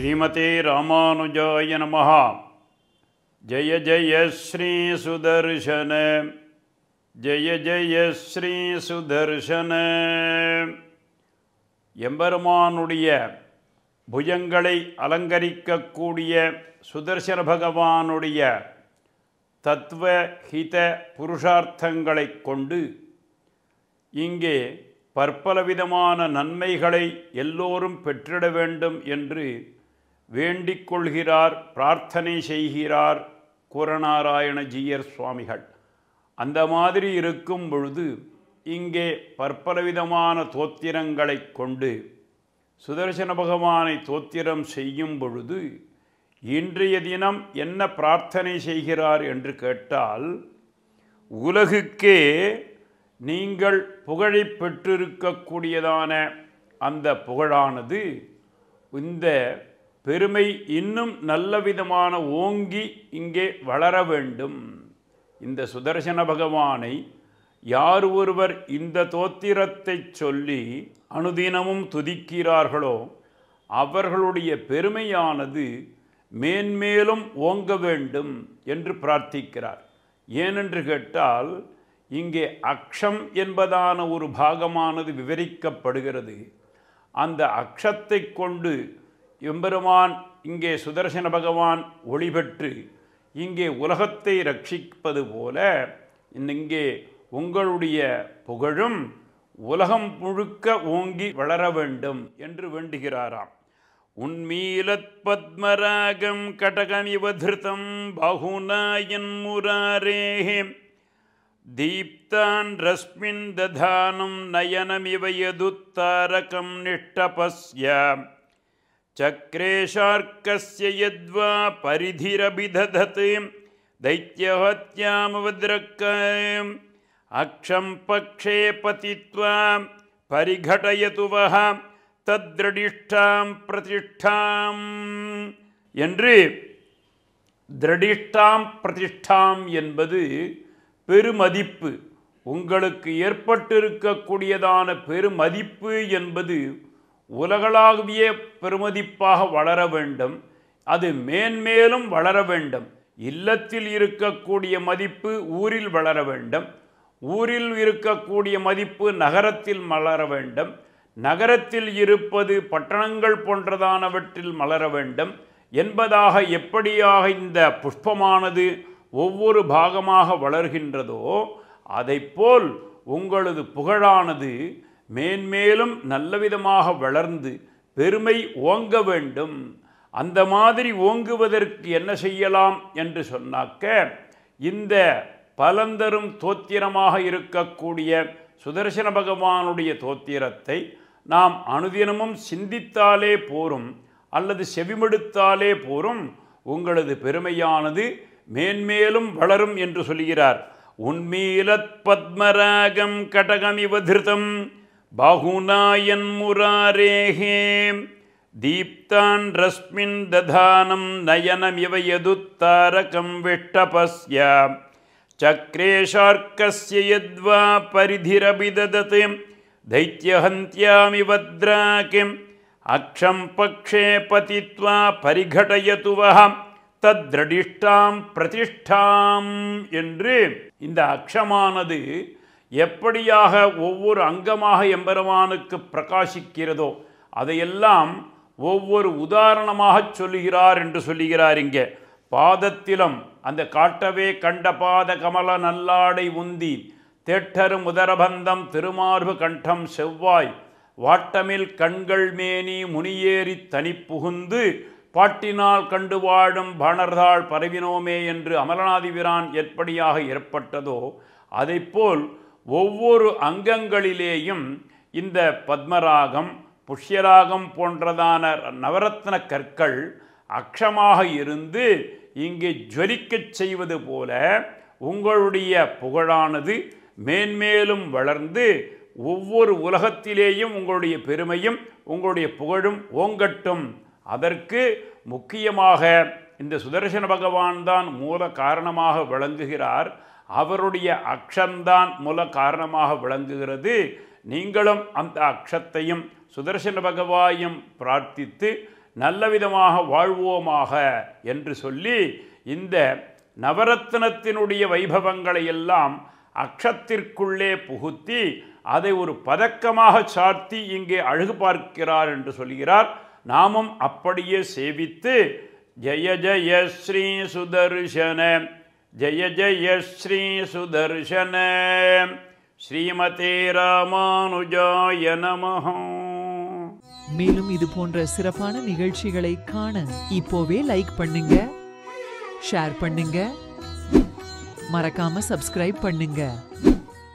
श्रीमते रामानुजाय नमः। जय जय श्री सुदर्शन, जय जय श्री सुदर्शन. எம்பெருமானுடைய புஜங்களை அலங்கரிக்கக்கூடிய சுதர்சன பகவானுடைய தத்துவ ஹித புருஷார்த்தங்களை கொண்டு இங்கே பற்பலவிதமான நன்மைகளை எல்லோரும் பெற்றிட வேண்டும் என்று வேண்டிக் கொள்கிறார், பிரார்த்தனை செய்கிறார் கூரநாராயணஜீயர் சுவாமிகள். அந்த மாதிரி இருக்கும் பொழுது இங்கே பற்பலவிதமான தோத்திரங்களை கொண்டு சுதர்சன பகவானை தோத்திரம் செய்யும் பொழுது இன்றைய தினம் என்ன பிரார்த்தனை செய்கிறார் என்று கேட்டால், உலகுக்கே நீங்கள் புகழை பெற்றிருக்கக்கூடியதான அந்த புகழானது இந்த பெருமை இன்னும் நல்ல விதமான ஓங்கி இங்கே வளர வேண்டும். இந்த சுதர்சன பகவானை யார் ஒருவர் இந்த தோத்திரத்தை சொல்லி அனுதினமும் துதிக்கிறார்களோ அவர்களுடைய பெருமையானது மேன்மேலும் ஓங்க வேண்டும் என்று பிரார்த்திக்கிறார். ஏனென்று கேட்டால், இங்கே அக்ஷம் என்பதான ஒரு பாகமானது விவரிக்கப்படுகிறது. அந்த அக்ஷத்தை கொண்டு எம்பெருமான் இங்கே சுதர்சன பகவான் ஒளிபெற்று இங்கே உலகத்தை ரட்சிப்பது போல இங்கே உங்களுடைய புகழும் உலகம் முழுக்க ஓங்கி வளர வேண்டும் என்று வேண்டுகிறாராம். உன்மீலத் பத்மராகம் கடகமிவதிருதம் பாகுநாயன் முராரேஹே தீப்தான் ரஸ்மின் ததானம் நயனமிவ யதுத்தாரகம் நிஷ்டபஸ்ய சக்ரேஷார்க்கஸ்ய யத்வா பரிதிரபிதததே தைத்யஹத்யாமவத்ரக்கம் அக்ஷம் பக்ஷே பதித்வா பரிகடயது வஹ தத்ரடிஷ்டாம் பிரதிஷ்டாம் என்று திரடிஷ்டாம் பிரதிஷ்டாம் என்பது பெருமதிப்பு. உங்களுக்கு ஏற்பட்டிருக்கக்கூடியதான பெருமதிப்பு என்பது உலகளாவிய பெருமதிப்பாக வளர வேண்டும். அது மேன்மேலும் வளர வேண்டும். இல்லத்தில் இருக்கக்கூடிய மதிப்பு ஊரில் வளர வேண்டும். ஊரில் இருக்கக்கூடிய மதிப்பு நகரத்தில் வளர வேண்டும். நகரத்தில் இருப்பது பட்டணங்கள் போன்றதானவற்றில் மலர வேண்டும் என்பதாக எப்படியாக இந்த புஷ்பமானது ஒவ்வொரு பாகமாக வளர்கின்றதோ அதைப்போல் உங்களது புகழானது மேன்மேலும் நல்லவிதமாக வளர்ந்து பெருமை ஓங்க வேண்டும். அந்த மாதிரி ஓங்குவதற்கு என்ன செய்யலாம் என்று சொன்னாக்க, இந்த பலந்தரும் தோத்திரமாக இருக்கக்கூடிய சுதர்சன பகவானுடைய தோத்திரத்தை நாம் அனுதினமும் சிந்தித்தாலே போரும், அல்லது செவிமடுத்தாலே போரும், உங்களது பெருமையானது மேன்மேலும் வளரும் என்று சொல்கிறார். உன்மீலத் பத்மராகம் கடகமிவதிருதம் பாகுநாயன் முராரேஹே தீப்தான் ரஸ்மின் ததானம் நயனமிவ யதுத்தாரகம் விஷ்டபஸ்ய சக்ரேஷார்க்கஸ்ய யத்வா பரிதிரபிதததே தைத்யஹந்த்யாமிவத்ராகிம் அக்ஷம் பக்ஷே பதித்வா பரிகடயது வஹ தத்ரடிஷ்டாம் பிரதிஷ்டாம் என்று இந்த அக்ஷமானது எப்படியாக ஒவ்வொரு அங்கமாக எம்பெருமானுக்கு பிரகாசிக்கிறதோ அதையெல்லாம் ஒவ்வொரு உதாரணமாக சொல்லுகிறார் என்று சொல்லுகிறார். இங்கே பாதத்திலும் அந்த காட்டவே கண்ட பாத கமல நல்லாடை உந்தி தேட்டரும் உதரபந்தம் திருமார்பு கண்டம் செவ்வாய் வாட்டமில் கண்கள் மேனி முனியேறி தனி புகுந்து பாட்டினால் கண்டு வாழும் பாணர்தாள் பரவினோமே என்று அமரநாதிபிரான் எப்படியாக ஏற்பட்டதோ அதைப்போல் ஒவ்வொரு அங்கங்களிலேயும் இந்த பத்மராகம் புஷ்யராகம் போன்றதான நவரத்ன கற்கள் அக்ஷமாக இருந்து இங்கே ஜொலிக்கச் செய்வது போல உங்களுடைய புகழானது மேன்மேலும் வளர்ந்து ஒவ்வொரு உலகத்திலேயும் உங்களுடைய பெருமையும் உங்களுடைய புகழும் ஓங்கட்டும். அதற்கு முக்கியமாக இந்த சுதர்சன பகவான் தான் மூல காரணமாக விளங்குகிறார். அவருடைய அக்ஷம்தான் மூல காரணமாக விளங்குகிறது. நீங்களும் அந்த அக்ஷத்தையும் சுதர்சன பகவானையும் பிரார்த்தித்து நல்ல விதமாக வாழ்வோமாக என்று சொல்லி இந்த நவரத்னத்தினுடைய வைபவங்களை எல்லாம் அக்ஷத்திற்குள்ளே புகுத்தி அதை ஒரு பதக்கமாக சார்த்தி இங்கே அழகு பார்க்கிறார் என்று சொல்கிறார். நாமும் அப்படியே சேவித்து ஜெய ஜெய ஸ்ரீ சுதர்சன ஜெய ஜெய ஸ்ரீ சுதர்சன ஸ்ரீமதே ராமானுஜாய நமஹ. மேலும் இது போன்ற சிறப்பான நிகழ்ச்சிகளை காண இப்போவே லைக் பண்ணுங்க, ஷேர் பண்ணுங்க, மறக்காம சப்ஸ்கிரைப் பண்ணுங்க.